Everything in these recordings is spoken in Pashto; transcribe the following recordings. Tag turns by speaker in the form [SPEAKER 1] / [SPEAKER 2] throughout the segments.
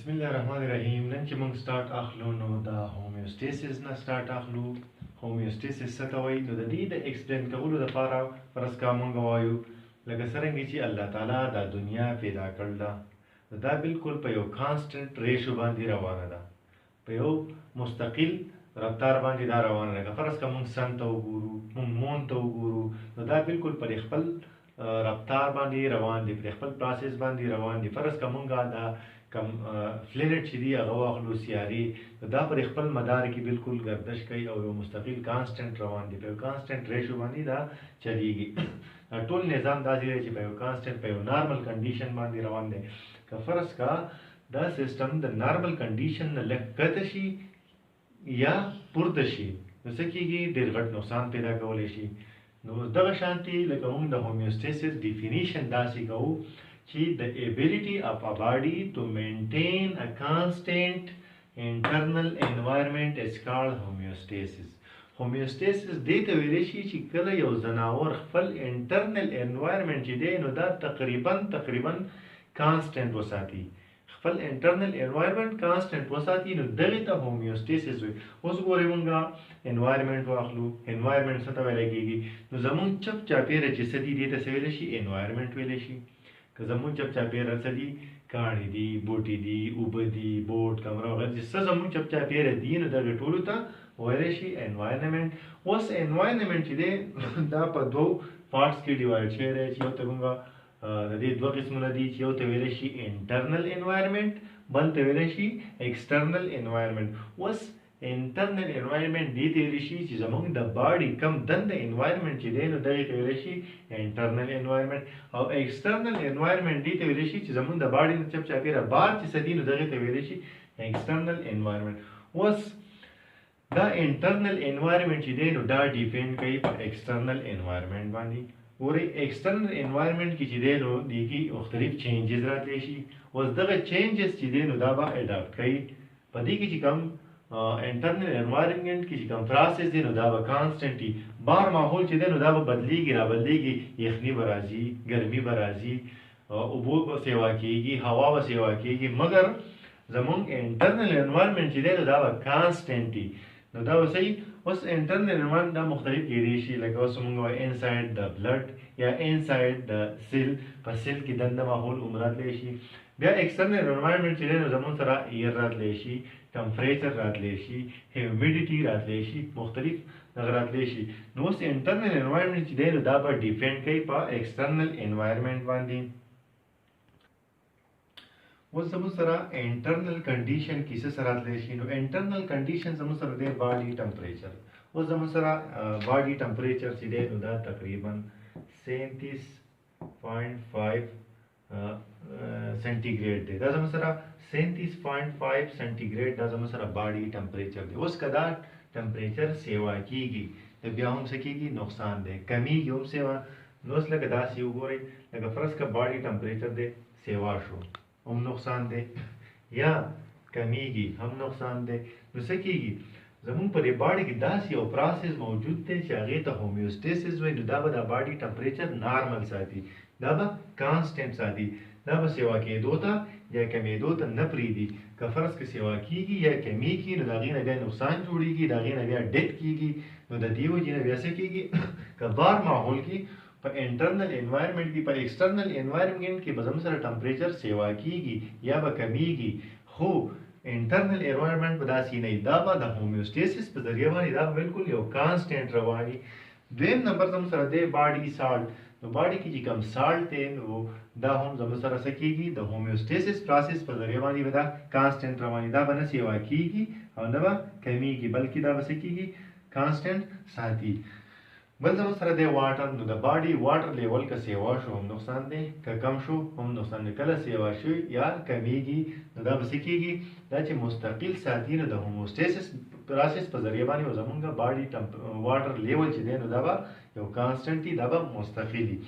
[SPEAKER 1] बिस्मिल्लाहिर्रहमानिर्रहीम नन چې موږ سٹارټ اخلو نو د هومیوستاسیس نه سٹارټ اخلو. هومیوستاسیس څه ته وایي؟ نو د دې د ایکسپلین کولو لپاره فرض کا موږ وایو لکه څرنګه چې الله تعالی دا دنیا پیدا کړل دا بالکل په یو کانسټنټ ریشو باندې روانه ده، په یو مستقل رفتار باندې دا روانه ده. فرض کا موږ سن ته وګورو، موږ مون ته وګورو، نو دا بالکل پر خپل رفتار باندې روان دي، پر خپل پروسس باندې روان دي. فرض کا موږ دا کم فلینټ چې دی هغه واخلو سیاري، دا پر خپل مدار کې بالکل گردش کوي او یو مستقل کانسټنټ روان دي، په یو کانسټنټ ریشو باندې دا چلیږي. ټول نظام دا دی چې په یو کانسټنټ په یو نارمل کنډیشن باندې روان دی. که فرض کا دا سیستم د نارمل کنډیشن نه لږ کته شي یا پورته شي، نو څه کېږي؟ ډېر غټ نقصان پیدا کولی شي. نو دغه شانتي لکه موږ د هومیوستاسیس ډیفینیشن داسې کوو چې the ability of a body to maintain a constant internal environment is called homeostasis. homeostasis دې ته ویلی شي چې کله یو ځناور خپل internal environment چې دی نو دا تقریبا constant وساتي، خپل internal environment constant وساتي، نو دغې ته homeostasis وي. اوس ګورئ مونږه environment واخلو. environment څه ته ویلی کېږي؟ نو زمونږ چپ چاپېره چې څه دي دې ته څه ویلی شي؟ environment ویلی شي. که زمونږ چپ چاپېره څه دي؟ کاڼي دي، بوټي دي، اوبه دي، بوټ، کمره وغیره چې څه زمونږ چپ چاپېره دي نو دغې ټولو ته ویلی شي environment. اوس environment چې دی دا په دوو پارټس کې ډیوایډ شوی دی چې یو ته مونږ د دې دوه قسمونه دي چې یو ته ویلی شي internal environment، بل ته ویلی شي external environment. اوس internal environment دې ته ویلی شي چې زمونږ د باډي کم دنده environment چې دی نو دغې ته ویلی شي internal environment، او external environment دې ته ویلی شي چې زمونږ د باډي نه چپ چاپېره بار چې څه دي نو دغې ته ویلی شي external environment. اوس دا internal environment چې دی نو دا ډیپینډ کوي په external environment باندې. ګورئ ایکسټرنل انوایرمنټ کې چې دی نو دې کې مختلف چینجز راتلی شي. اوس دغه چینجز چې دی نو دا به اډاپټ کوي. په دې کې چې کوم انټرنل انوایرمنټ کې چې کوم پروسس دی نو دا به کانسټنټ وي. بار ماحول چې دی نو دا به بدلیږي، رابدلیږي، یخني به راځي، ګرمي به راځي، اوبو به سیوا کېږي، هوا به سیوا کېږي، مګر زمونږ انټرنل انوایرمنټ چې دی نو دا به کانسټنټ وي. نو دا به صحیح. اوس انټرنل انوایرمنټ دا مختلف کېدی شي، لکه اوس موږ وایو انسایډ د بلډ یا انسایډ د سیل، په سیل کې دنده ماحول هم راتلی شي. بیا ایکسټرنل انوایرمنټ چې دی نو زموږ سره ایر راتلی شي، ټمپریچر راتلی شي، هیومیډیټي راتلی شي، مختلف دغه راتلی شي. نو اوس انټرنل انوایرمنټ چې دی نو دا به ډیپینډ کوي په ایکسټرنل انوایرمنټ باندې. اوس زموږ سره انټرنل کنډیشن کې څه سره راتلی شي؟ نو انټرنل کنډیشن زموږ سره دی باډي ټمپریچر. اوس زموږ سره باډي ټمپریچر چې دی نو دا تقریبا 37.5 سنټیګریډ دی. دا زموږ سره 37.5 سنټیګریډ دا زموږ سره باډي ټمپریچر دی. اوس که دا ټمپریچر سیوا کېږي نو بیا هم څه کېږي؟ نقصان دی، کمیږي هم سیوا. نو اوس لکه داسې وګورئ، لکه فرض که باډي ټمپریچر دی سیوا شو هم نقصان دی، یا کمیږي هم نقصان دی. نو څه کېږي؟ زمونږ په دې باډي کې داسې یو پروسس موجود دی چې هغې ته هومیوستاسیس وایي. نو دا به د باډي ټمپریچر نارمل ساتي، دا به کانسټنټ ساتي، دا به سیوا کېدو ته یا کمیدو ته نه پرېږدي. که فرض که سیوا کېږي یا کمیږي نو د هغې نه بیا نقصان جوړېږي، د هغې نه بیا ډیت کېږي. نو د دې وجې نه بیا څه کېږي؟ که بار ماحول کې په انټرنل انوایرمنټ کې په ایکسټرنل انوایرمنټ کې به زموږ سره ټمپریچر سیوا کېږي یا به کمیږي، خو انټرنل انوایرمنټ به داسې نه وي. دا به د هومیوستاسیس په ذریعه باندې دا بالکل یو کانسټنټ رواني. دویم نمبر زموږ سره دی باډي سالټ. نو باډي کې چې کوم سالټ دی نو دا هم زموږ سره څه کېږي؟ د هومیوستاسیس پروسس په ذریعه باندې به دا کانسټنټ رواني. دا به نه سیوا کېږي او نه به کمیږي، بلکې دا به څه کېږي؟ کانسټنټ ساتي. بل زموږ سره دی واټر. نو د باډي واټر لیول که سیوا شو هم نقصان دی، که کم شو هم نقصان دی. کله سیوا شو یا کمیږي نو دا به څه کېږي؟ دا چې مستقل ساتي نو د هومیوستاسیس پروسس په ذریعه باندې زمونږ باډي واټر لیول چې دی نو دا به یو کانسټنټ وي، دا به مستقل وي.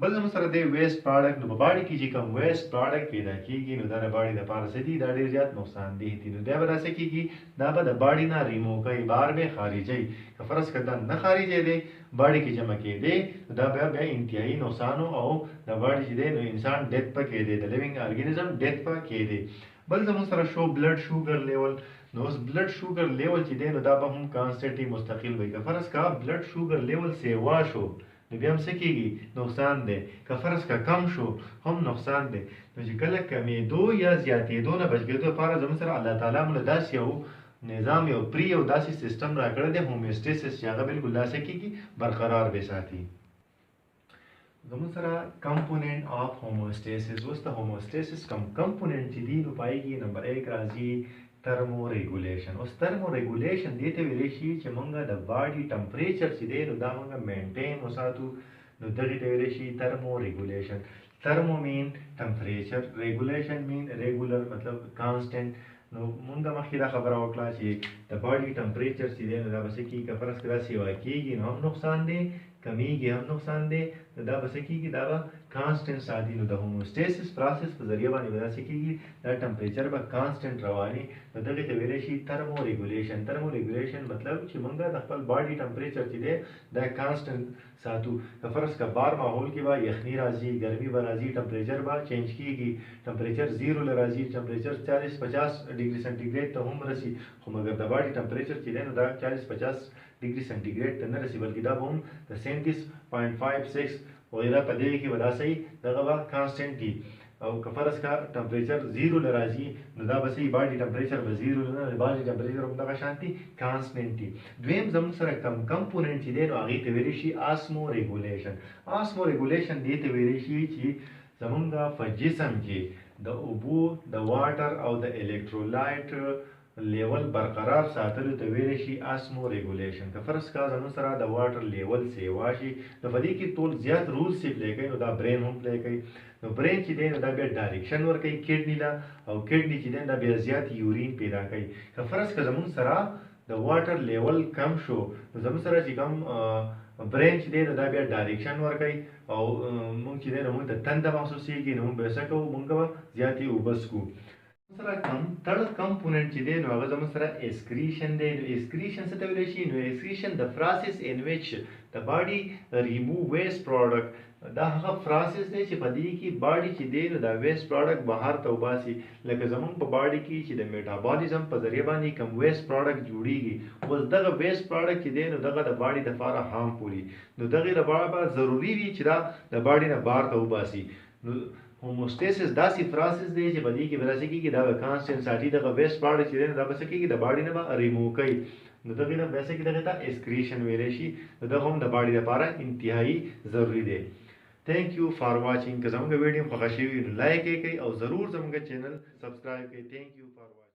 [SPEAKER 1] بل زموږ سره دی ویسٹ پروډکټ. نو په باډي کې چې کوم ویسٹ پروډکټ پیدا کېږي نو دا د باډي دپاره څه دي؟ دا ډېر زیات نقصان دي. نو دا به دا څه کېږي؟ دا به د باډي نه ریمو کوي، بار به خارجوي. که فرض که دا نه خارجېدی، باډي کې جمع کېدی، دا بیا انتهایي نقصان او د باډي چې دی نو انسان ډیت په کېدی، د لیوینګ ارګینزم ډیت په کېدی. بل زمون سره شو بلډ شوګر لیول. نو اوس بلډ شوګر لیول چې دی نو دا به هم کانسټنټلی مستقل وي. که فرض کا بلډ شوګر لیول سیوا شو نو بیا هم څه کېږي؟ نقصان دی. که فرض کا کم شو هم نقصان دی. نو چې کله کمېدو یا زیاتېدو نه بچ کېدو لپاره زموږ سره الله تعالی موږ داسې یو نظام یو یو داسې سیستم راکړی دی هومیوسټیسس چې هغه بالکل داسې کېږي برقرار به ساتي. زموږ سره کمپوننټ آف هومیوسټیسس. اوس د هومیوسټیسس کم کمپوننټ چې دي نو پای کې نمبر 1 راځي ترمو ریګولیشن. اوس ترمو ریګولیشن دې ته ویل شي چې موږ د باډي ټمپریچر چې دی نو دا موږ مینټین وساتو. نو دغه ته ویل شي ترمو ریګولیشن. ترمو مین ټمپریچر، ریګولیشن مین ریګولر مطلب کانسټنټ. نو مونږ مخکې دا خبره وکړه چې د باډي ټمپریچر چې دی نو دا به څه کېږي؟ که فرض کړه سیوا کېږي نو هم نقصان دی، کمیږي هم نقصان دی. نو دا به څه کېږي؟ دا به کانسټنټ ساتي. نو د هومیوسټیسس پروسس په ذریعه باندې به دا څه کېږي؟ دا ټمپریچر به کانسټنټ رواني. نو دغې ته ویلی شي ترمو ریګولیشن. ترمو ریګولیشن مطلب چې مونږ د خپل باډي ټمپریچر چې دی دا کانسټنټ ساتو. که فرض که بار ماحول کې به یخني راځي، ګرمي به راځي، ټمپریچر به چینج کېږي. ټمپریچر 0 له راځي، ټمپریچر 40-50 ډګري سنټیګریډ ته هم رسي. خو مګر د باډي ټمپریچر چې دی نو دا 40-50 ډګري سنټیګریډ ته نه رسي، بلکې دا به هم د 37.56 وغیره په دې کې به دا صحیح دغه به کانسټنټ دي. او که فرض کا ټمپریچر 0 له راځي نو دا به صحیح باډي ټمپریچر به 0 نه باډي ټمپریچر هم دغه شانتي کانسټنټ دي. دویم زموږ سره کم کمپوننټ چې دی نو هغې ته ویلی شي آسمو ریګولیشن. آسمو ریګولیشن دې ته ویلی شي چې زمونږ په جسم کې د اوبو، د واټر او د الکترولایټ لیول برقرار ساتلو ته ویلی شي آسمو ریګولیشن. که فرض کا زموږ سره د واټر لیول سیوا شي نو په دې کې ټول زیات رولز چې پلی کوي نو دا برین هم پلی کوي. نو برین چې دی نو دا بیا ډایرکشن ورکوي کډني له، او کډني چې دی دا بیا زیات یورین پیدا کوي. که فرض که زموږ سره د واټر لیول کم شو نو زموږ سره چې کوم برین چې دی نو دا بیا ډایرکشن ورکوي او موږ چې دی نو موږ ته تنده محسوسېږي. نو موږ به څه کوو؟ موږ به زیاتې اوبه څښو. سره تړ کمپوننټ چې دی نو هغه زموږ سره اسکریشن دی. نو اسکریشن څه ته ویلی شي؟ نو اسکریشن د پروسس ان وچ د باډي ریموو ویسٹ پروډکټ. دا هغه پروسس دی چې په دې کې باډي چې دی نو دا ویسٹ پروډکټ بهر ته وباسي. لکه زموږ په باډي کې چې د میټابولیزم په ذریعه باندې کوم ویسٹ پروډکټ جوړیږي، اوس دغه ویسٹ پروډکټ چې دی نو دغه د باډي دپاره هارمفول وي. نو دغې لپاره به ضروري وي چې دا د باډي نه بهر ته وباسي. نو هومیوسټیسس داسې پروسس دی چې په دې کې به داسې کېږي دا به کانسټنټ ساتي. دغه ویسٹ پروډکټ چې دی نو دا به څه کېږي؟ د باډي نه به ریموو کوي. نو دغې نه بیا څه کېږي؟ دغې ته اسکریشن ویلی شي. نو دغه هم د باډي لپاره انتهایي ضروري دی. تھینک یو فار واچنګ. که زموږ ویډیو خوښه شوي نو لایک یې کړئ او ضرور زموږ چینل سبسکرایب کړئ. تھینک یو فار واچنګ.